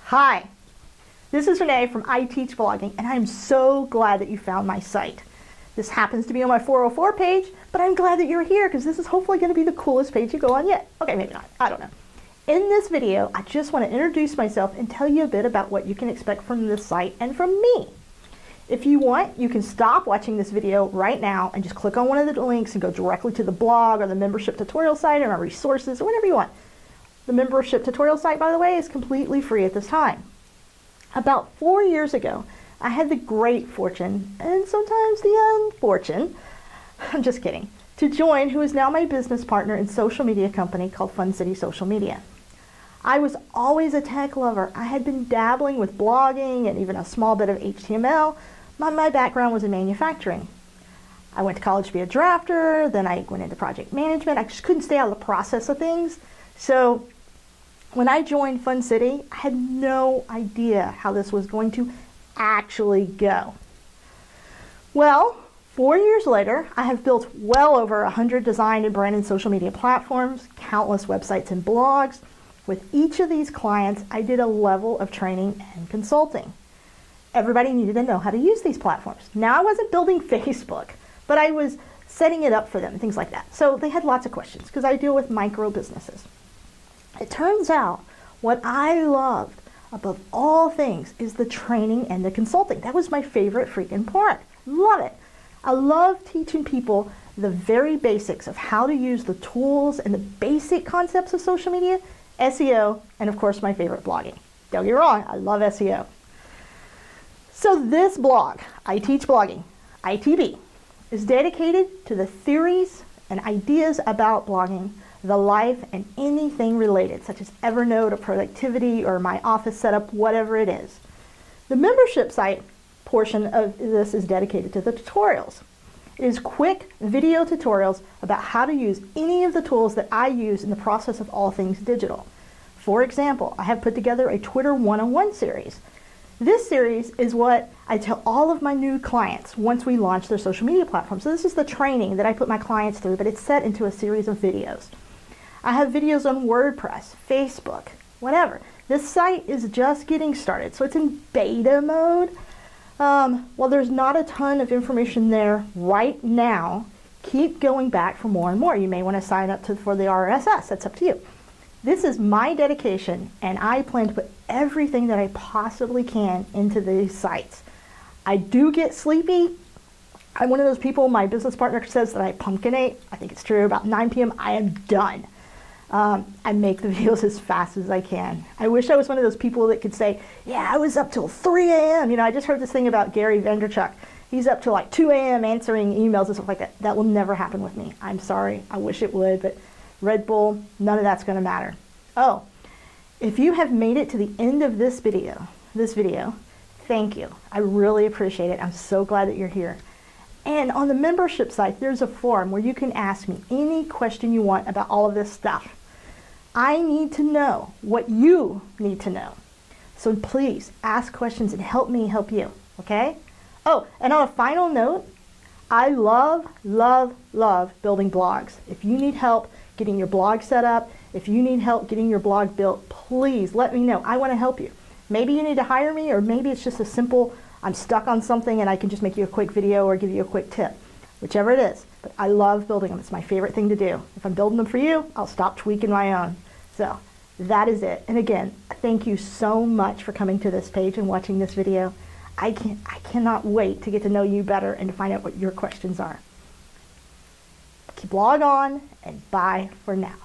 Hi, this is Renee from I Teach Blogging, and I'm so glad that you found my site. This happens to be on my 404 page, but I'm glad that you're here because this is hopefully going to be the coolest page you go on yet. Okay, maybe not. I don't know. In this video, I just want to introduce myself and tell you a bit about what you can expect from this site and from me. If you want, you can stop watching this video right now and just click on one of the links and go directly to the blog or the membership tutorial site or my resources or whatever you want. The membership tutorial site, by the way, is completely free at this time. About 4 years ago, I had the great fortune, and sometimes the unfortunate, I'm just kidding, to join who is now my business partner in social media company called Fun City Social Media. I was always a tech lover. I had been dabbling with blogging and even a small bit of HTML. My background was in manufacturing. I went to college to be a drafter, then I went into project management. I just couldn't stay out of the process of things. So when I joined Fun City, I had no idea how this was going to actually go. Well, 4 years later, I have built well over 100 design and branded social media platforms, countless websites and blogs. With each of these clients, I did a level of training and consulting. Everybody needed to know how to use these platforms. Now, I wasn't building Facebook, but I was setting it up for them, things like that. So they had lots of questions because I deal with micro businesses. It turns out what I loved above all things is the training and the consulting. That was my favorite freaking part. Love it. I love teaching people the very basics of how to use the tools and the basic concepts of social media, SEO, and of course my favorite, blogging. Don't get me wrong, I love SEO. So this blog, I Teach Blogging, ITB, is dedicated to the theories and ideas about blogging, the life, and anything related, such as Evernote or productivity or my office setup, whatever it is. The membership site portion of this is dedicated to the tutorials. It is quick video tutorials about how to use any of the tools that I use in the process of all things digital. For example, I have put together a Twitter 101 series. This series is what I tell all of my new clients once we launch their social media platform. So this is the training that I put my clients through, but it's set into a series of videos. I have videos on WordPress, Facebook, whatever. This site is just getting started, so it's in beta mode. While there's not a ton of information there right now, keep going back for more and more. You may want to sign up for the RSS. That's up to you. This is my dedication, and I plan to put everything that I possibly can into these sites. I do get sleepy. I'm one of those people, my business partner says that I pumpkinate. I think it's true. About 9 p.m., I am done. I make the videos as fast as I can. I wish I was one of those people that could say, yeah, I was up till 3 a.m. You know, I just heard this thing about Gary Vaynerchuk. He's up till like 2 a.m. answering emails and stuff like that. That will never happen with me. I'm sorry. I wish it would, but Red Bull, none of that's going to matter. Oh, if you have made it to the end of this video, thank you. I really appreciate it. I'm so glad that you're here. And on the membership site, there's a forum where you can ask me any question you want about all of this stuff. I need to know what you need to know. So please ask questions and help me help you, okay? Oh, and on a final note, I love, love, love building blogs. If you need help getting your blog set up, if you need help getting your blog built, please let me know. I want to help you. Maybe you need to hire me, or maybe it's just a simple, I'm stuck on something and I can just make you a quick video or give you a quick tip. Whichever it is. But I love building them. It's my favorite thing to do. If I'm building them for you, I'll stop tweaking my own. So that is it. And again, thank you so much for coming to this page and watching this video. I cannot wait to get to know you better and to find out what your questions are. Keep blog on, and bye for now.